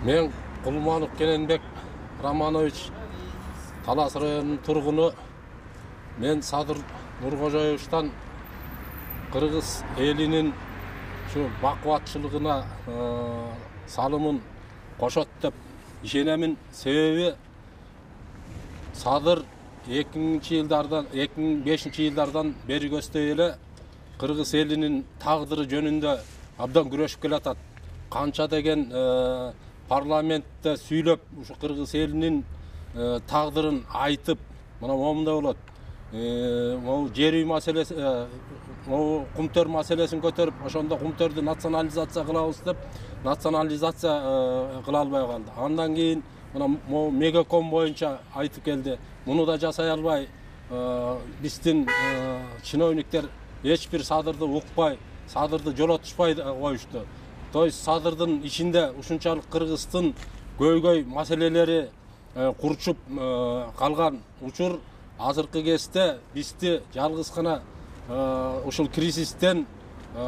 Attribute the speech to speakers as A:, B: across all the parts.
A: Мен Кулманов Кененбек Романович, Талас районунун тургуну. Мен Садыр Нуркожоевичтан Кыргыз элинин şu бакубатчылыгына салымын кошот деп ишенемин. Себеби Садыр 2005-жылдардан бери көздөй эле Кыргыз элинин тагдыры жөнүндө абдан күрөшүп келатат. Канча деген парламентте сүйлөп, ушу Кыргыз элинин тагдырын айтып, мына момундай болот. Могу жер үй маселеси, могу кумтөр маселесин көтөрүп, ошондо кумтөрдү национализация кылабыз деп, национализация кыла албай калды. Андан кийин мына могу мегаком боюнча айтып келди. Муну да жасай албай, биздин чиновниктер эч бир Садырды укпай, Садырды жолотушпай коюшту. То есть Садырдын ичинде ушунчалык Кыргыздын көйгөй маселелери курчуп калган учур азыркы кезде бизди жалгыз гана ушул кризистен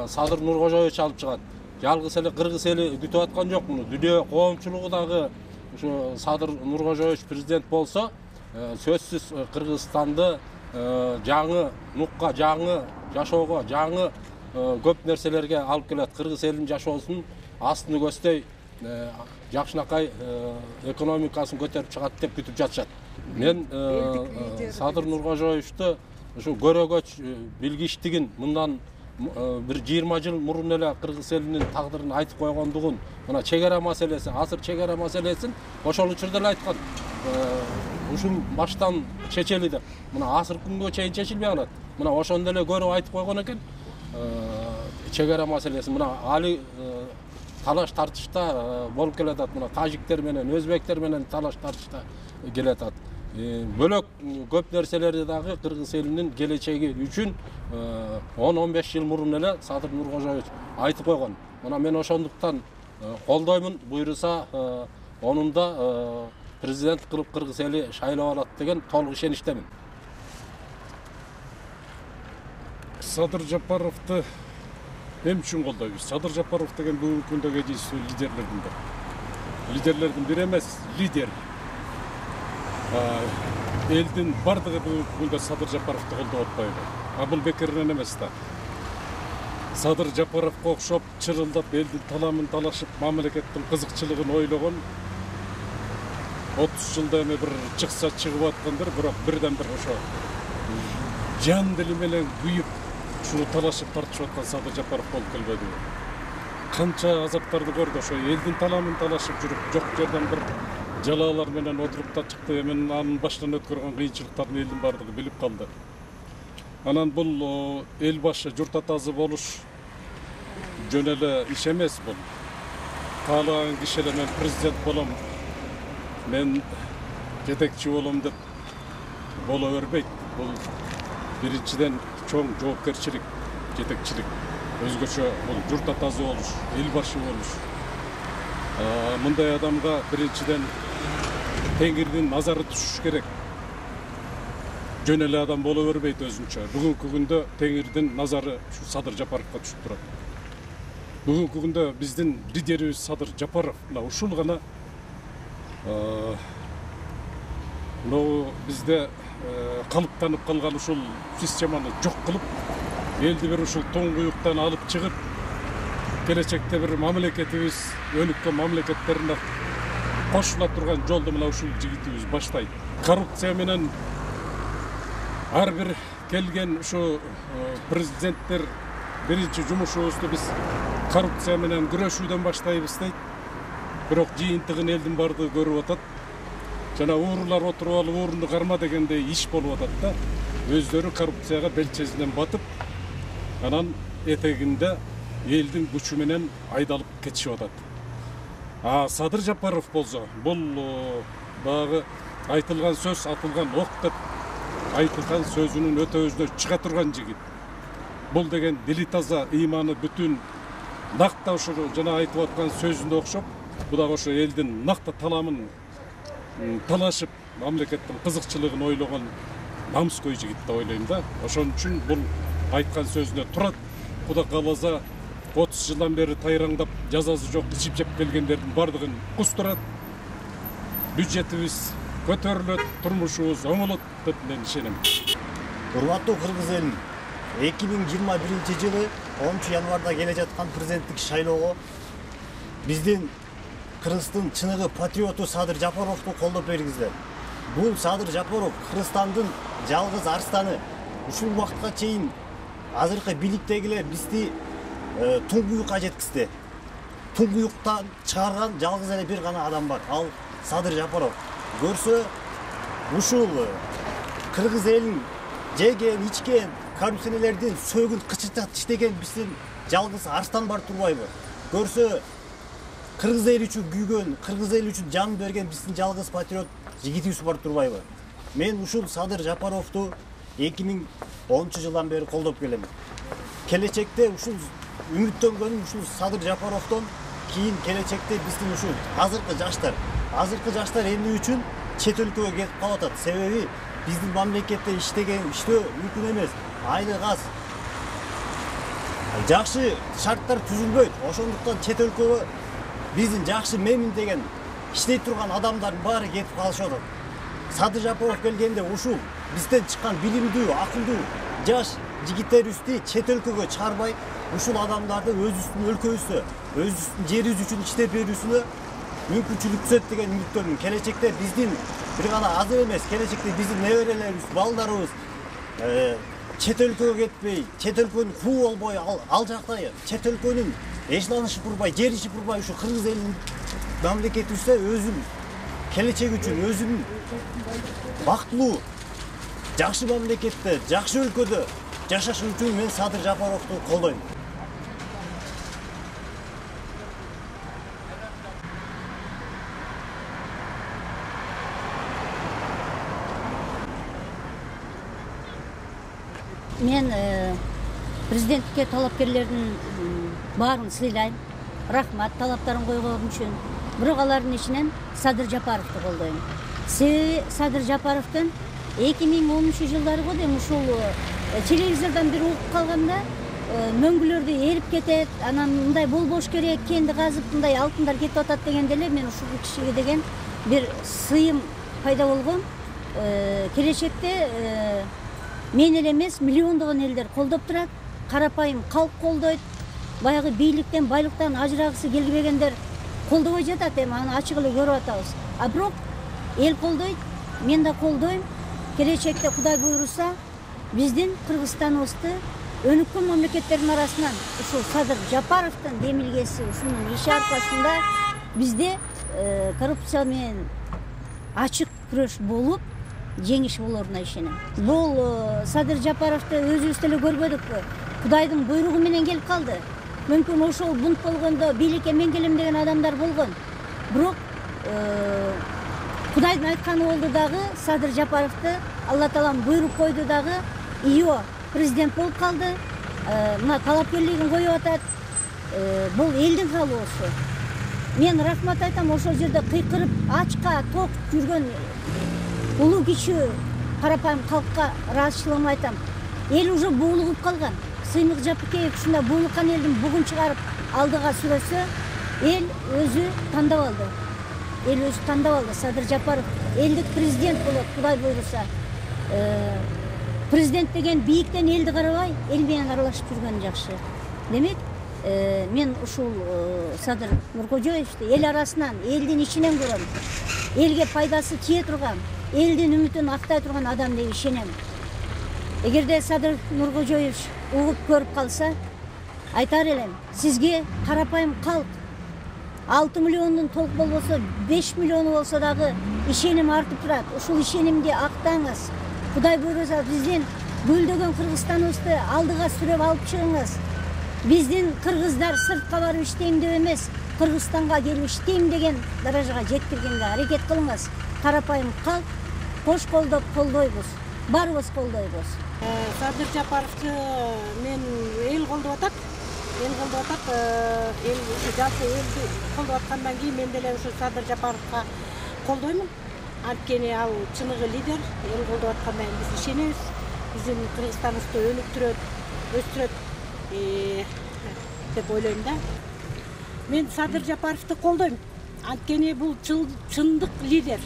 A: Садыр Нуркожоевич алып чыгат. Жалгыз эле Кыргыз эли күтүп аткан жок муну. Дүйнө коомчулугу дагы ушу Садыр Нуркожоевич президент болсо, сөзсүз Кыргызстанды жаңы нукка, жаңы жашоого, жаңы көп нерселерге алып келет. Кыргыз элинин жашоосун астыны көздөй жакшынакай экономикасын көтөрүп чыгат деп күтүп жатышат. Мен Садыр Нуркожоевичти ушу көрөгөч билгичтигин мындан бир 20 жыл мурун эле Кыргыз элинин тагдырын айтып койгондугун, мына чегара маселеси, азыр чегара маселесин ошол учурда эле айткан. Ушун баштан чечели деп. Мына азыр күнгө чейин чечилбей калат. Мына ошондо эле көрүп айтып койгон экен. Чегара маселеси мына али талаш тартышта болуп келатат. Мына тажиктер менен, өзбектер менен талаш тартышта келатат. Бөлөк көп нерселерди дагы Кыргыз элинин келечеги үчүн 10-15 жыл мурун эле Садыр Нуркожоевич айтып койгон. Мына мен ошондуктан колдоймун, буйруса онун да президент кылып Кыргыз эли шайлап алат деген толук ишеничтемин.
B: Садыр Жапаровду эмне үчүн колдойбуз? Садыр Жапаров деген бүгүнкү күндөгү эжисүү лидерлердин бири. Лидерлердин бири эмес, лидер. Элдин бардыгы бүгүнкү күндө Садыр Жапаровду колдоп атпайбы? Бул бекеринен эмес да. Садыр Жапаровго окшоп чырылдап элдин таламын талашып, мамлекеттин кызыкчылыгын ойлогон 30 жылда эми бир чыкса чыгып аткандыр, бирок бирден бир ошо жан дили менен күйүп ушуну талашып тартышып аткан Садыр Жапаров болуп келбедиби? Канча азаптарды көрдү, ошо элдин таламын талашып жүрүп, жок жерден бир жалаалар менен отуруп да чыкты. Эми анын башынан өткөргөн кыйынчылыктарын элдин бардыгы билип калды. Анан бул эл башы, журт атасы болуш жөн эле иш эмес бул. Каалаган киши эле мен президент болом, мен жетекчи болом деп боло бербейт. Бул биринчиден чоң жоопкерчилик, жетекчилик. Өзгөчө бул журт атасы болуш, эл башы болуш. Мындай адамга биринчиден Теңирдин назары түшүш керек. Жөн эле адам боло бербейт өзүнчө. Бүгүнкү күндө Теңирдин назары ушу Садыр Жапаровго түшүп турат. Бүгүнкү күндө биздин лидерибиз Садыр Жапаров, мына ушул гана бизде калыптанып калган ушул системаны жок кылып, элди бир ушул тоңгуюктан алып чыгып, келечекте бир мамлекетибиз өнүккөн мамлекеттерине кошула турган жолду мына ушул жигитибиз баштайт. Коррупция менен ар бир келген ушу президенттер биринчи жумушубузду биз коррупция менен күрөшүүдөн баштайбыз дейт. Бирок жыйынтыгын элдин бардыгы көрүп атат. Жана уурулар отуруп алып уурунду карма дегендей иш болуп атат да. Өздөрү коррупцияга белчесинен батып, анан этегинде элдин күчү менен айдалып кетишип атат. Садыр Жапаров болсо, бул дагы айтылган сөз атылган ок деп айтылган сөзүнүн өтө өзүнө чыга турган жигит. Бул деген дили таза, ыйманы бүтүн, накта ошо жана айтып аткан сөзүнө окшоп, бул дагы ошо элдин накта таламын талашып, мамлекеттин кызыкчылыгын ойлогон намыскөй жигит деп ойлойм да. Ошон үчүн бул айткан сөзүнө турат. Куда кааласа 30 жылдан бери тайраңдап жазасы жок ичип жеп келгендердин бардыгын кустурат. Бюджетибиз көтөрүлөт, турмушубуз оңолот деп мен ишенем.
C: Урматтуу кыргыз элин, 2021 жылы 10 январда келе жаткан президенттик шайлоого биздин Кыргыздын чыныгы патриоту Садыр Жапаровду колдоп бергиздер. Бул Садыр Жапаров Кыргызстандын жалгыз арстаны. Ушул убакытка чейин азыркы бийликтегилер бизди туңгуюкка жеткизди. Туңгуюктан чыгарган жалгыз эле бир гана адам бар. Ал Садыр Жапаров. Көрсө ушул кыргыз элин жеген, ичкен, коррупционерлердин сөөгүн кычытат иштеген биздин жалгыз арстан бар турбайбы? Көрсө кыргыз эл үчүн күйгөн, кыргыз эл үчүн жан берген биздин жалгыз патриот жигитибиз бар турбайбы? Мен ушул Садыр Жапаровду 2010 жылдан бери колдоп келем. Келечекте ушул үмүттөнгөнүм ушул Садыр Жапаровдон кийин келечекте биздин ушул азыркы жаштар эмне үчүн чет өлкөгө кетип калып атат? Себеби биздин мамлекетте иштөө мүмкүн эмес. Айлык аз. Жакшы шарттар түзүлбөйт. Ошондуктан чет өлкөгө биздин жакшы мемин деген иштей турган адамдардын баары кетип калышып атат. Садыр Жапаров келгенде ушул бизден чыккан билимдүү, акылдуу жаш жигиттерибизди чет өлкөгө чыгарбай, ушул адамдарды өзүбүздүн өлкөбүздө, өзүбүздүн жерибиз үчүн иштеп берүүсүнө мүмкүнчүлүк түзөт деген үмүттөмүн. Келечекте биздин бир гана азыр эмес, келечекте биздин неберелерибиз, балдарыбыз чет өлкөгө кетпей, чет өлкөнүн куу болбой, ал жакта чет өлкөнүн эчланышы бурбай, жер ичи бурбай, ушу кыргыз элинин мамлекетибизде өзүнүн келечеги үчүн, өзүнүн бактылуу, жакшы мамлекетте, жакшы өлкөдө жашашы үчүн мен Садыр Жапаровду колдойм.
D: Мен президенттикке талапкерлердин баарын сыйлайм. Рахмат талаптарын койгон үчүн. Бирок алардын ичинен Садыр Жапаровду колдойм. Себеби Садыр Жапаровдун 2010 жылдарга дейм ушул телевизордон бир угуп калганда мөңгүлөрдү эрип кетет, анан мындай болбош керек, кенди казып мындай алтындар кетип атат дегенде эле мен ушул кишиге деген бир сыйым пайда болгон. Келечекте мен эле эмес, миллиондогон элдер колдоп турат, карапайым калк колдойт, баягы бийликтен, байлыктан ажырагысы келбегендер колдобой жатат, эми аны ачык эле көрүп атабыз. А бирок эл колдойт, мен да колдойм. Келечекте Кудай буйруса, биздин Кыргызстаныбызды өнүккөн мамлекеттердин арасынан ушул Садыр Жапаровдун демилгеси, ушунун иши аркасында бизде коррупция менен ачык күрөш болуп, жеңиш болоруна ишенем. Бул Садыр Жапаровду өзүбүз деле көрбөдүкпү? Кудайдын буйругу менен келип калды. Мүмкүн ошол бунт болгондо бийликке мен келем деген адамдар болгон. Бирок Кудайдын айтканы болду дагы, Садыр Жапаровду Алла Таалам буйрук койду дагы, ио президент болуп калды. Мына талапкерлигин коюп атат. Бул элдин каалоосу. Мен рахмат айтам, ошол жерде кыйкырып, ачка, ток жүргөн улуу кичүү карапайым калкка ыраазычылыгымды айтам. Эл уже буулугуп калган. Сыймык Жапыкеев ушундай буулуккан элдин бүгүн чыгарып алдыга сүрөсө, эл өзү тандап алды. Эл өзү тандап алды. Садыр Жапаров элдик президент болот, Кудай буйруса. Президент деген бийиктен элди карабай, эл менен аралашып жүргөн жакшы. Демек, мен ушул Садыр Нуркожоевди эл арасынан, элдин ичинен көрөм. Элге пайдасы тие турган, элдин үмүтүн актай турган адам деп ишенем. Эгерде Садыр Нуркожоев угуп көрүп калса, айтар элем, сизге карапайым калк 6 миллиондун толук болбосо 5 миллиону болсо дагы ишеним артып турат. Ушул ишенимди актаңыз. Кудай буйруса биздин гүлдөгөн Кыргызстаныбызды алдыга сүрөп алып чыгыңыз. Биздин кыргыздар сыртка барып иштейм деп эмес, Кыргызстанга келип иштейм деген даражага жеткиргенге аракет кылыңыз. Карапайым калк, кош колдоп колдойбуз. Барыбыз колдойбуз.
E: Садыр Жапаровду мен эл колдоп атат. Эл колдоп атат. Эл жалпы элди колдоп аткандан кийин мен деле ушу Садыр Жапаровго колдоймун. Анткени ал чыныгы лидер. Эл колдоп аткандан биз ишенебиз. Биздин Кыргызстаныбызды өнүктүрөт, өстүрөт. деп ойлойм да. Мен Садыр Жапаровду колдойм. Анткени бул чындык лидер.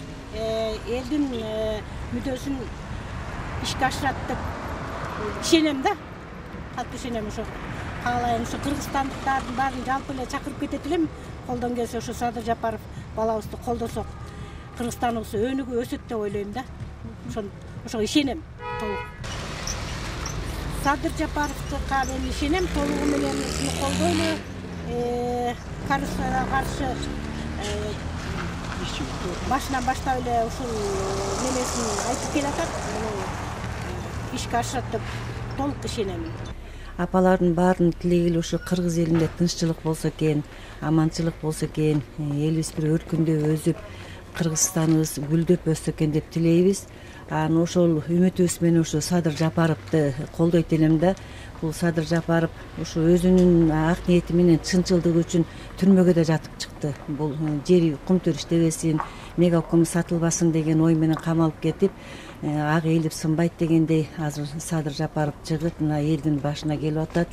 E: Элдин мүддөсүн ишке ашырат деп ишенем да. Катуу ишенем ошо. Каалайм ушу кыргызстандыктардын баарын жалпы эле чакырып кетет элем. Колдон келсе ушу Садыр Жапаров балабызды колдосок, Кыргызстаныбыз өнүгүп өсөт деп ойлойм да. Ошого ишенем толук. Садыр Жапаровду мен ишенем, толугу менен ушуну колдойлу. Коррупцияга каршы башынан баштап эле ушул немесин айтып келатат. Ишке ашырат деп толук ишенем.
F: Апалардын баардын тилеги ушу кыргыз элинде тынччылык болсо экен, аманчылык болсо экен, элибиз бир өркүндөп өсүп, Кыргызстаныбыз гүлдөп өссө экен деп тилейбиз. Анан ошол үмүтүбүз менен ушу Садыр Жапаровду колдойт элем да. Бул Садыр Жапаров ушу өзүнүн ак ниети менен чынчылдыгы үчүн түрмөгө да жатып чыкты. Бул жери кумтөр иштебесин, мегаком сатылбасын деген ой менен камалып кетип, ак элип сынбайт дегендей азыр Садыр Жапаров чыгып, мына элдин башына келип атат.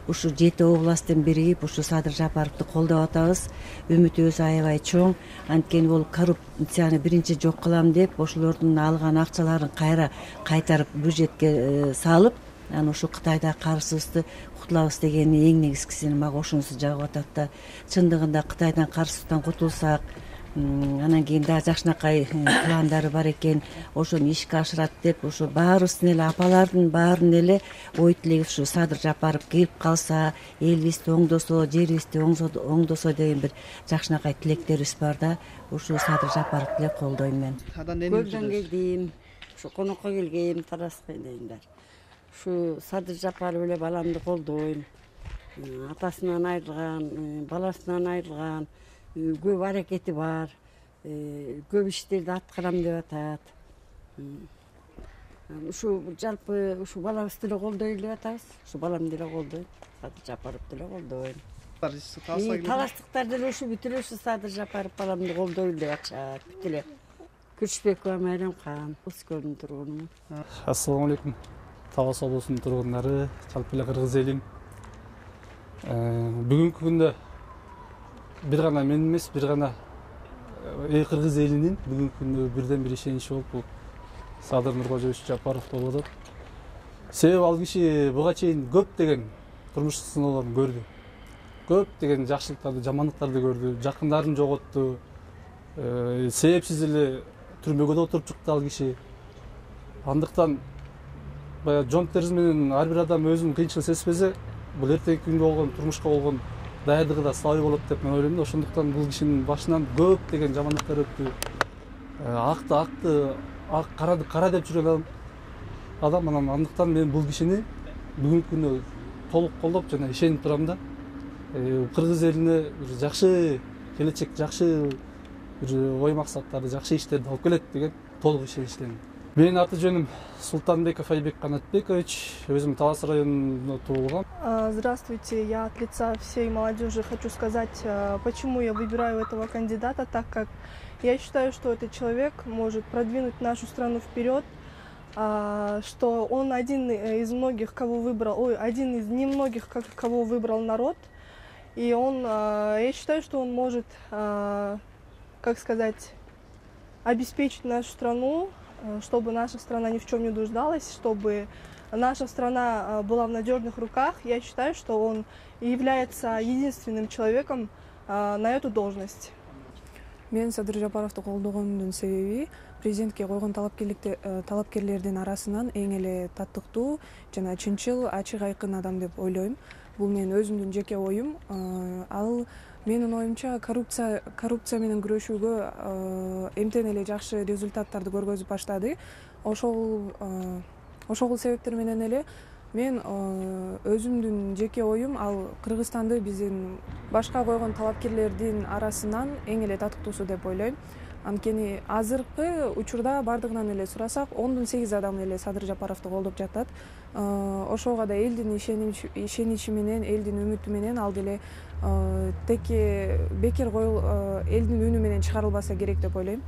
F: Ушу 7 областтын биригип ушу Садыр Жапаровду колдоп атабыз. Үмүтүбүз аябай чоң. Анткени бул коррупцияны биринчи жок кылам деп, ошолордун алган акчаларын кайра кайтарып бюджетке салып, анан ушу Кытайда карызыбызды кутулабыз деген эң негизгисин мага ошонусу жагып атат да. Чындыгында Кытайдан карызыбыздан кутулсак, анан кийин да жакшынакай пландары бар экен, ошону ишке ашырат деп, ошо баарыбыздын эле апалардын баарын эле ой тилеги ушу Садыр Жапаров келип калса, элибизди оңдосо, жерибизди оңдосо деген бир жакшынакай тилектерибиз бар да. Ушу Садыр Жапаровду эле колдойм мен.
G: Көрдөн келдим, ушу конокко келгем, Тараска дейиндар. Ушу Садыр Жапаров эле баламды колдойм. Атасынан айрылган, баласынан айрылган, көп аракети бар, көп иштерди аткарам деп атат. Ушу жалпы ушу балабызды эле колдойлу деп атабыз. Ушу баламды эле колдойм, Садыр Жапаровду эле колдойм. Талаштыктар деле ушу бүт эле ушу Садыр Жапаров баламды колдойлу деп атышат, бүт эле. Күрчбекова Майрамкан, Ускөлдүн тургунумун.
H: Ассаламу алейкум. Талас облусунун тургундары, жалпы эле кыргыз элим. Бүгүнкү күндө бир гана мен эмес, бир гана кыргыз элинин бүгүнкү күндө бирден бир ишеничи болуп, бул Садыр Нуркожоевич Жапаров болуп атат. Себеби ал киши буга чейин көп деген турмуштук сыноолорун көрдү. Көп деген жакшылыктарды, жамандыктарды көрдү, жакындарын жоготту. Себепсиз эле түрмөгө да отуруп чыкты ал киши. Андыктан баягы жон териз менен ар бир адам өзүнүн кыйынчылыгын сезбесе, бул эртеңки күнгө болгон турмушка болгон даярдыгы да слабый болот деп мен ойлойм да. Ошондуктан бул кишинин башынан көп деген жамандыктар өттү. Акты кара деп жүргөн адам. Анан андыктан мен бул кишини бүгүнкү күндө толук колдоп жана ишенип турам да. Кыргыз элине жакшы келечек, жакшы бир ой максаттарды, жакшы иштерди алып келет деген толук ишеничтемин. Менин аты жөнүм Султанбеков Айбек Канатбекович, өзүм Талас районунда туулгам.
I: Здравствуйте, я от лица всей молодежи хочу сказать, почему я выбираю этого кандидата, так как я считаю, что этот человек может продвинуть нашу страну вперед, что он один из многих, кого выбрал, один из немногих, кого выбрал народ, и он, я считаю, что он может, как сказать, обеспечить нашу страну, чтобы наша страна ни в чем не нуждалась, чтобы наша страна была в надежных руках. Я считаю, что он является единственным человеком на эту должность.
J: Мен Садыр Жапаровду колдогондун себеби президентке койгон талапкерлердин арасынан эң эле татыктуу жана чынчыл, ачык айкын адам деп ойлойм. Бул менин өзүмдүн жеке оюм. Ал менин оюмча коррупция менен күрөшүүгө эмтен эле жакшы результаттарды көргөзүп баштады. Ошол себептер менен эле мен өзүмдүн жеке оюм ал Кыргызстанды биздин башка койгон талапкерлердин арасынан эң эле татыктуусу деп ойлойм. Анткени азыркы учурда бардыгынан эле сурасак 10-8 адам эле Садыр Жапаровду колдоп жатат. Ошого да элдин ишеничи менен, элдин үмүтү менен ал деле бекер элдин үнү менен чыгарылбаса керек деп ойлойм.